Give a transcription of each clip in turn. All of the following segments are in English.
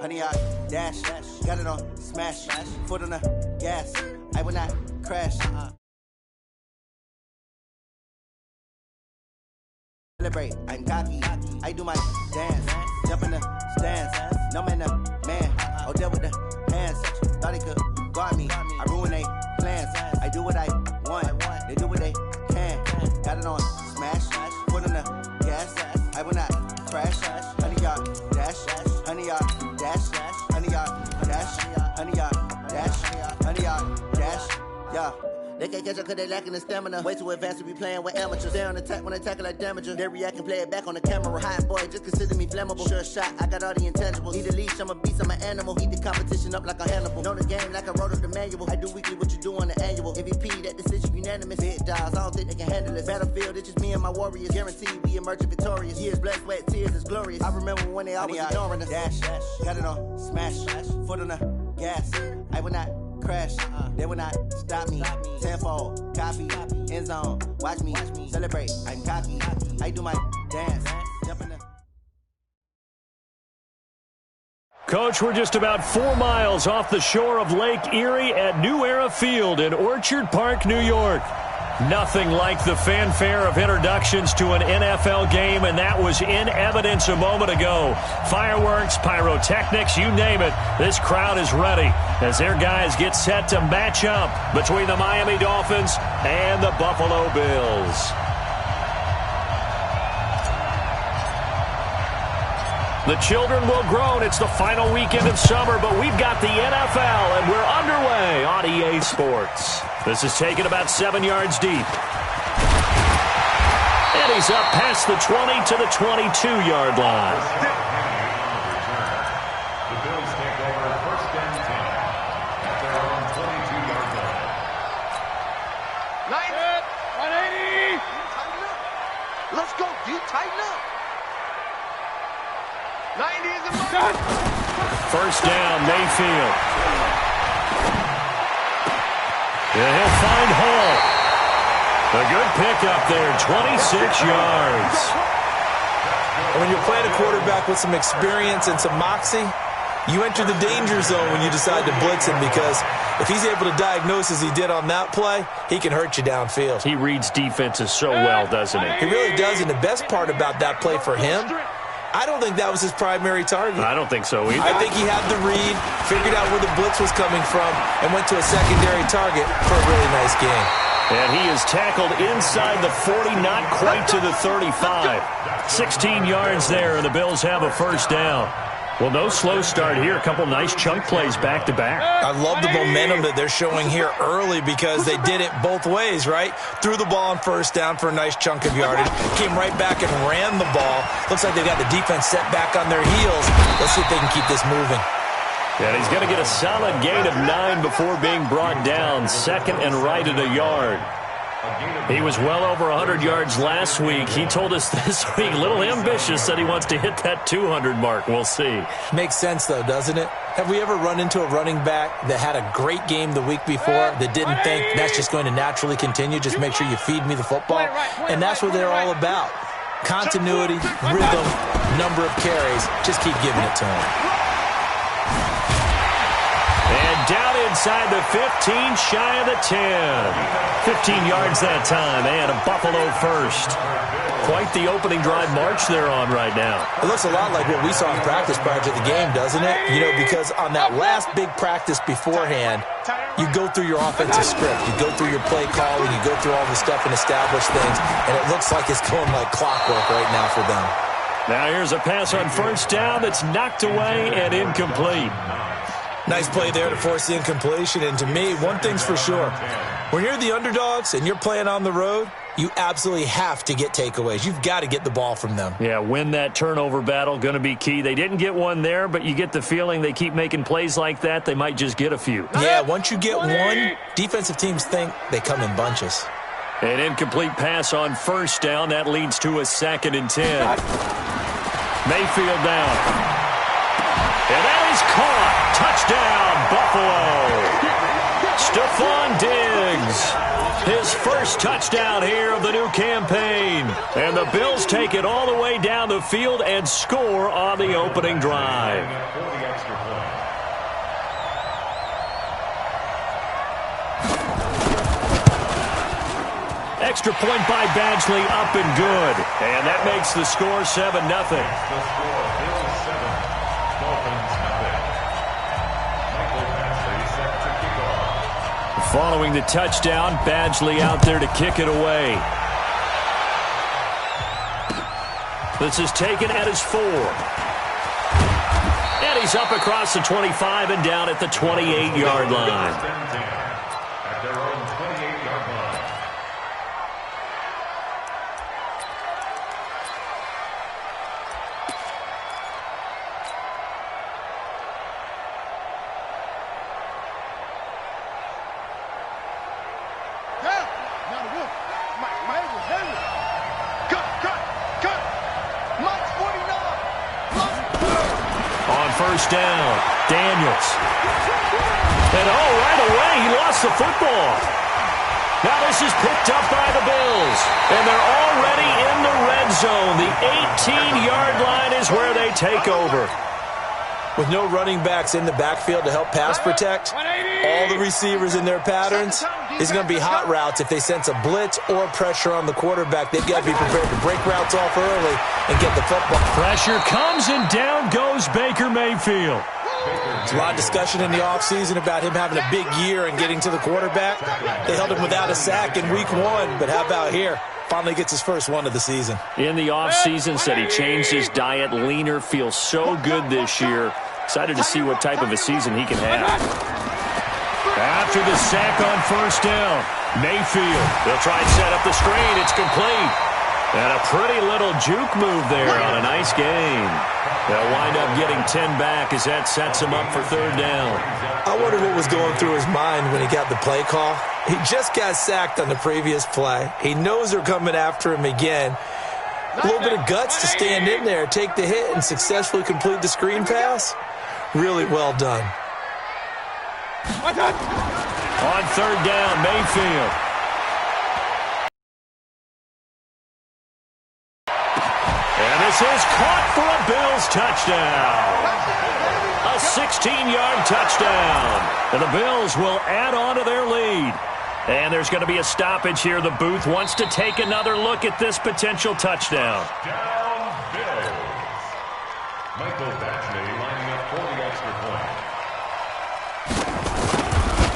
100-yard dash. Got it on smash. Foot on the gas. I will not crash. Celebrate, I'm cocky. I do my dance. Jump in the stands. No man, the man. Oh, deal with the hands. Thought he could guard me. I ruin they plans. I do what I want. They do what they can. Got it on smash. Foot on the gas. I will not crash. 100-yard dash. 100-yard dash. 100-yard dash. 100-yard dash. 100-yard dash. Yeah. They can't catch up cause they lacking the stamina. Way too advanced to be playing with amateurs. They on attack when they tackle like damager. They react and play it back on the camera. Hot boy, just consider me flammable. Sure shot, I got all the intangibles. Need a leash, I'm a beast, I'm an animal. Eat the competition up like a Hannibal. Know the game like I wrote up the manual. I do weekly what you do on the annual. MVP, that decision unanimous. Big dogs, I don't think they can handle it. Battlefield, it's just me and my warriors. Guaranteed we emerge victorious. Years, blood, sweat, tears, is glorious. I remember when they always ignoring us. Dash, got it on smash. Foot on the gas. I will not crash, they will not stop me. Tenfold, copy, end zone, watch me celebrate. I'm cocky, I do my dance. Jump in the Coach, we're just about 4 miles off the shore of Lake Erie at New Era Field in Orchard Park, New York. Nothing like the fanfare of introductions to an NFL game, and that was in evidence a moment ago. Fireworks, pyrotechnics, you name it. This crowd is ready as their guys get set to match up between the Miami Dolphins and the Buffalo Bills. The children will groan. It's the final weekend of summer, but we've got the NFL, and we're underway on EA Sports. This is taken about 7 yards deep. And he's up past the 20 to the 22-yard line. The Bills take over first and 10 at their own 22-yard line. 180. Let's go, dude. Tighten up. 90 is a mark. First down, Mayfield. And he'll find Hall. A good pickup there, 26 yards. And when you're playing a quarterback with some experience and some moxie, you enter the danger zone when you decide to blitz him, because if he's able to diagnose as he did on that play, he can hurt you downfield. He reads defenses so well, doesn't he? He really does, and the best part about that play for him, I don't think that was his primary target. I don't think so either. I think he had the read, figured out where the blitz was coming from, and went to a secondary target for a really nice game. And he is tackled inside the 40, not quite to the 35. 16 yards there, and the Bills have a first down. Well, no slow start here. A couple nice chunk plays back-to-back. I love the momentum that they're showing here early, because they did it both ways, right? Threw the ball on first down for a nice chunk of yardage, came right back and ran the ball. Looks like they've got the defense set back on their heels. Let's see if they can keep this moving. And he's going to get a solid gain of 9 before being brought down. Second and right at a yard. He was well over 100 yards last week. He told us this week, a little ambitious, said he wants to hit that 200 mark. We'll see. Makes sense, though, doesn't it? Have we ever run into a running back that had a great game the week before that didn't think that's just going to naturally continue? Just make sure you feed me the football. And that's what they're all about. Continuity, rhythm, number of carries. Just keep giving it to him. And down inside the 15, shy of the 10. 15 yards that time, and a Buffalo first. Quite the opening drive march they're on right now. It looks a lot like what we saw in practice prior to the game, doesn't it? You know, because on that last big practice beforehand, you go through your offensive script. You go through your play calling. You go through all the stuff and establish things, and it looks like it's going like clockwork right now for them. Now here's a pass on first down that's knocked away and incomplete. Nice play there to force the incompletion. And to me, one thing's for sure. When you're the underdogs and you're playing on the road, you absolutely have to get takeaways. You've got to get the ball from them. Yeah, win that turnover battle, going to be key. They didn't get one there, but you get the feeling they keep making plays like that, they might just get a few. Yeah, once you get one, defensive teams think they come in bunches. An incomplete pass on first down. That leads to a 2nd and 10. Mayfield down. And that is caught. Touchdown, Buffalo. Stephon Diggs. His first touchdown here of the new campaign. And the Bills take it all the way down the field and score on the opening drive. Extra point by Badgley, up and good. And that makes the score 7-0. The score, Bills 7, Dolphins nothing. Michael Badgley set to kick off. Following the touchdown, Badgley out there to kick it away. This is taken at his 4. And he's up across the 25 and down at the 28-yard line. At their own 28-yard line. First down, Daniels. And right away, he lost the football. Now this is picked up by the Bills. And they're already in the red zone. The 18-yard line is where they take over. With no running backs in the backfield to help pass protect, all the receivers in their patterns, it's going to be hot routes if they sense a blitz or pressure on the quarterback. They've got to be prepared to break routes off early and get the football. Pressure comes and down goes Baker Mayfield. There's a lot of discussion in the offseason about him having a big year and getting to the quarterback. They held him without a sack in week 1, but how about here? Finally gets his first one of the season. In the offseason, said he changed his diet, leaner, feels so good this year. Excited to see what type of a season he can have. After the sack on first down, Mayfield, they'll try and set up the screen. It's complete. And a pretty little juke move there on a nice game. They'll wind up getting 10 back as that sets him up for third down. I wonder what was going through his mind when he got the play call. He just got sacked on the previous play. He knows they're coming after him again. A little bit of guts to stand in there, take the hit, and successfully complete the screen pass. Really well done. On third down, Mayfield. And this is caught for a Bills touchdown. A 16-yard touchdown. And the Bills will add on to their lead. And there's going to be a stoppage here. The booth wants to take another look at this potential touchdown. Down Bills. Michael Badgley lining up for the extra point.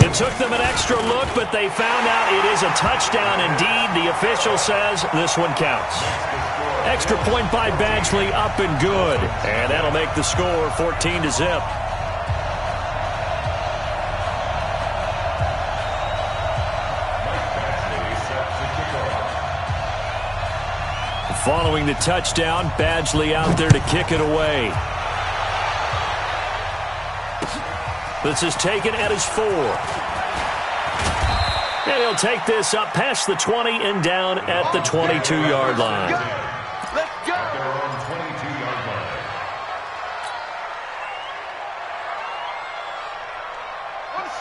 It took them an extra look, but they found out it is a touchdown indeed. The official says this one counts. Extra point by Badgley, up and good. And that'll make the score 14-0. Following the touchdown, Badgley out there to kick it away. This is taken at his 4. And he'll take this up past the 20 and down at the 22-yard line. Let's go. At their own 22-yard line.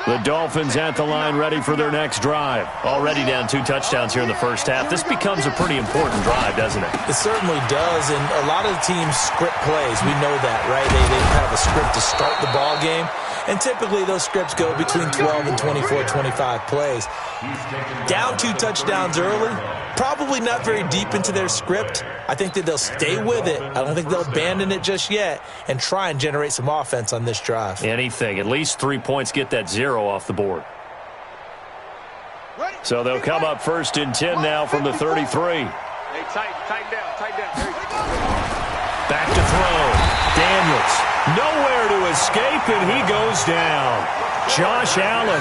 The Dolphins at the line ready for their next drive. Already down 2 touchdowns here in the first half. This becomes a pretty important drive, doesn't it? It certainly does, and a lot of the teams script plays. We know that, right? They have a script to start the ball game, and typically those scripts go between 12 and 24, 25 plays. Down 2 touchdowns early, probably not very deep into their script. I think that they'll stay with it. I don't think they'll abandon it just yet and try and generate some offense on this drive. Anything. At least 3 points, get that 0 off the board. So they'll come up first and 10 now from the 33. Hey, tighten down. Back to throw. Daniels. Nowhere to escape, and he goes down. Josh Allen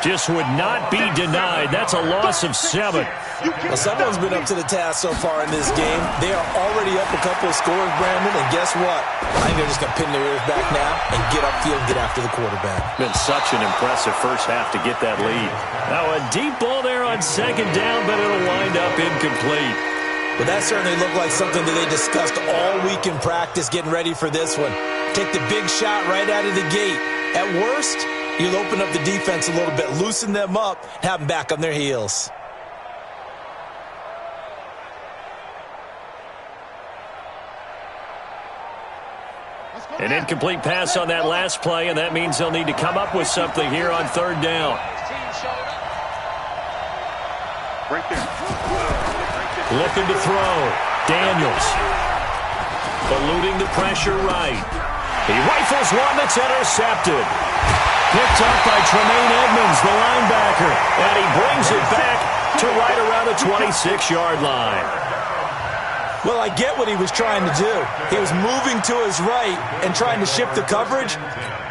just would not be denied. That's a loss of 7. Well, someone's been up to the task so far in this game. They are already up a couple of scores, Brandon, and guess what? I think they're just going to pin their ears back now and get upfield and get after the quarterback. Been such an impressive first half to get that lead. Now a deep ball there on second down, but it'll wind up incomplete. But that certainly looked like something that they discussed all week in practice, getting ready for this one. Take the big shot right out of the gate. At worst, you'll open up the defense a little bit, loosen them up, and have them back on their heels. An incomplete pass on that last play, and that means they'll need to come up with something here on third down. Right there. Looking to throw. Daniels. Eluding the pressure right. He rifles one that's intercepted. Picked up by Tremaine Edmonds, the linebacker. And he brings it back to right around the 26-yard line. Well, I get what he was trying to do. He was moving to his right and trying to shift the coverage,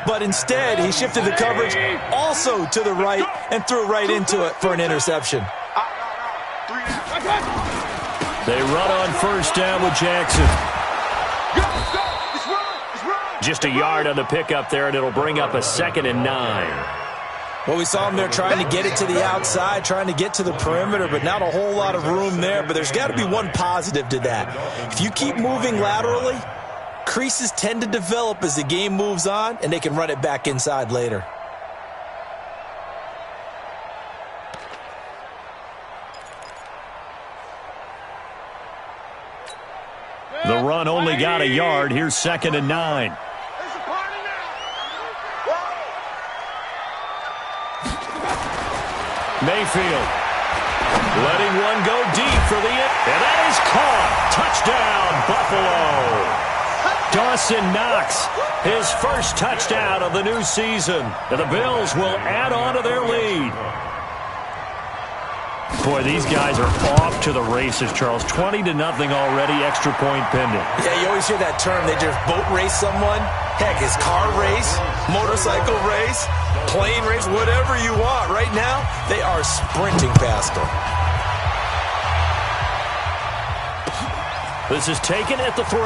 but instead he shifted the coverage also to the right and threw right into it for an interception. They run on first down with Jackson. Just a yard on the pickup there, and it'll bring up a 2nd and 9. Well, we saw him there trying to get it to the outside, trying to get to the perimeter, but not a whole lot of room there. But there's got to be one positive to that. If you keep moving laterally, creases tend to develop as the game moves on, and they can run it back inside later. The run only got a yard. Here's 2nd and 9. Mayfield letting one go deep for the and that is caught. Touchdown, Buffalo. Dawson Knox, his first touchdown of the new season. And the Bills will add on to their lead. Boy, these guys are off to the races, Charles. 20-0 already, extra point pending. Yeah, you always hear that term. They just boat race someone. Heck, it's car race, motorcycle race, plane race, whatever you want. Right now, they are sprinting past them. This is taken at the 3.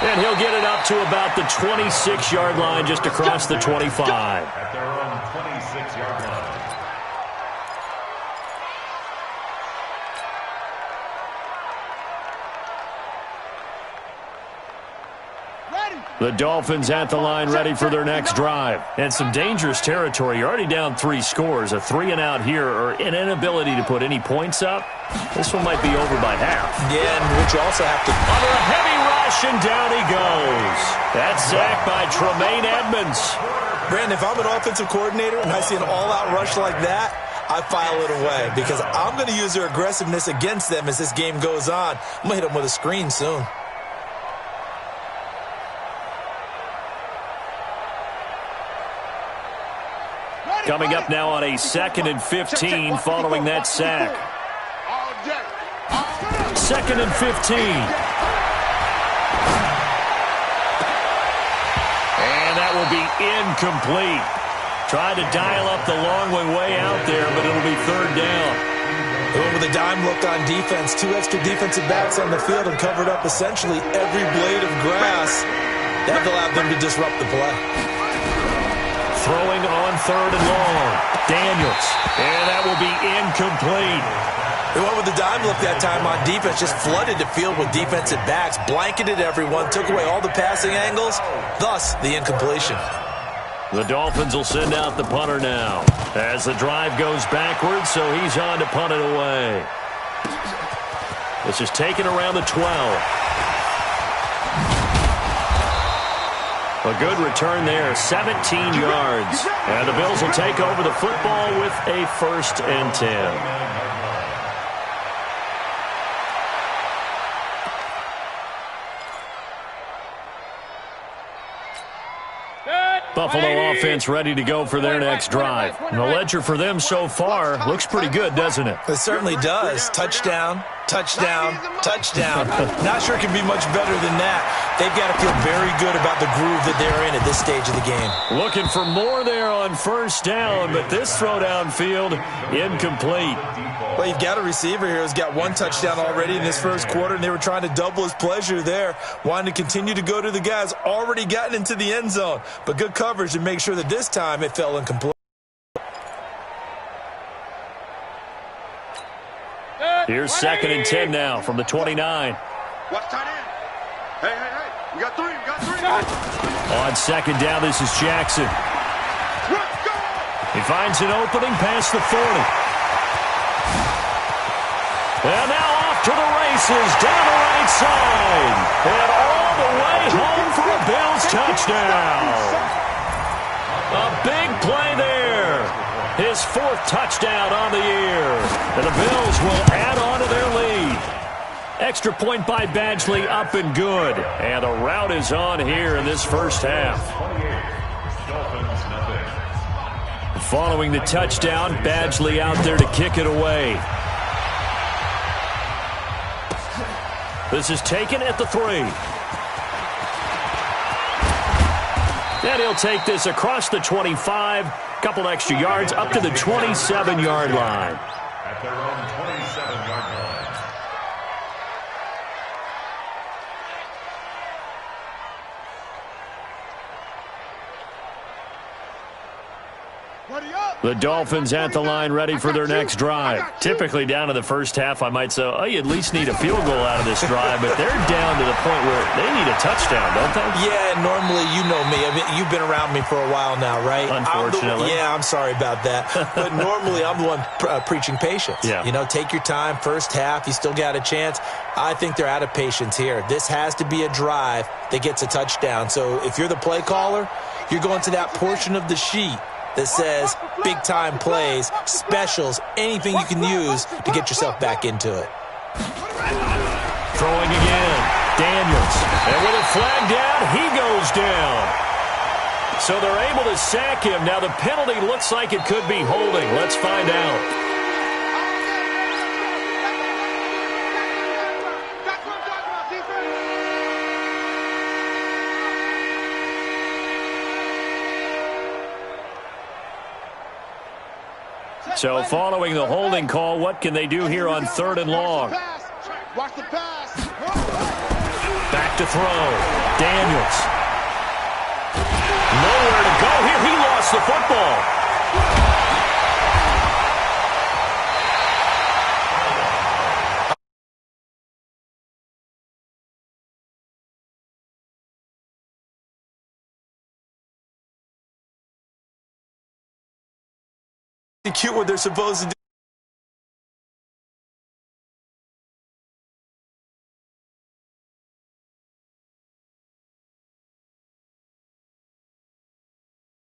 And he'll get it up to about the 26-yard line, just across the 25. At their own 26-yard line. The Dolphins at the line, ready for their next drive. And some dangerous territory. You're already down 3 scores. A 3-and-out here, or an inability to put any points up. This one might be over by half. Yeah, and what you also have to... Under a heavy rush, and down he goes. That's sacked by Tremaine Edmonds. Brandon, if I'm an offensive coordinator and I see an all-out rush like that, I file it away because I'm going to use their aggressiveness against them as this game goes on. I'm going to hit them with a screen soon. Coming up now on a 2nd and 15 following that sack. 2nd and 15. And that will be incomplete. Tried to dial up the long way out there, but it'll be 3rd down. With a dime look on defense, 2 extra defensive backs on the field and covered up essentially every blade of grass. That allowed them to disrupt the play. Throwing on 3rd and long. Daniels. And that will be incomplete. They went with the dime look that time on defense, just flooded the field with defensive backs, blanketed everyone, took away all the passing angles, thus the incompletion. The Dolphins will send out the punter now as the drive goes backwards, so he's on to punt it away. This is taken around the 12. A good return there, 17 yards. And the Bills will take over the football with a 1st and 10. Buffalo offense ready to go for their next drive. And the ledger for them so far looks pretty good, doesn't it? It certainly does. Touchdown, touchdown, touchdown. Not sure it can be much better than that. They've got to feel very good about the groove that they're in at this stage of the game. Looking for more there on 1st down, but this throw downfield incomplete. Well, you've got a receiver here who's got 1 touchdown already in this 1st quarter, and they were trying to double his pleasure there, wanting to continue to go to the guys already gotten into the end zone. But good coverage to make sure that this time it fell incomplete. Here's 2nd and 10 now from the 29. Watch tight end. Hey. We got 3. On 2nd down, this is Jackson. Let's go. He finds an opening past the 40. And now off to the races, down the right side. And all the way home for a Bills touchdown. A big play there. His 4th touchdown on the year. And the Bills will add on to their lead. Extra point by Badgley, up and good. And the rout is on here in this first half. Following the touchdown, Badgley out there to kick it away. This is taken at the 3. And he'll take this across the 25. Couple extra yards up to the 27-yard line. At their own 27-yard line. The Dolphins at the line ready for their next drive. Typically down to the first half, I might say, oh, you at least need a field goal out of this drive, but they're down to the point where they need a touchdown, don't they? Yeah, normally, you know me. I mean, you've been around me for a while now, right? Unfortunately. I'm sorry about that. But normally, I'm the one preaching patience. Yeah. You know, take your time. First half, you still got a chance. I think they're out of patience here. This has to be a drive that gets a touchdown. So if you're the play caller, you're going to that portion of the sheet that says big-time plays, specials, anything you can use to get yourself back into it. Throwing again, Daniels. And with a flag down, he goes down. So they're able to sack him. Now the penalty looks like it could be holding. Let's find out. So following the holding call, what can they do here on 3rd and long? Watch the pass. Back to throw. Daniels. Nowhere to go here. He lost the football. Cute what they're supposed to do.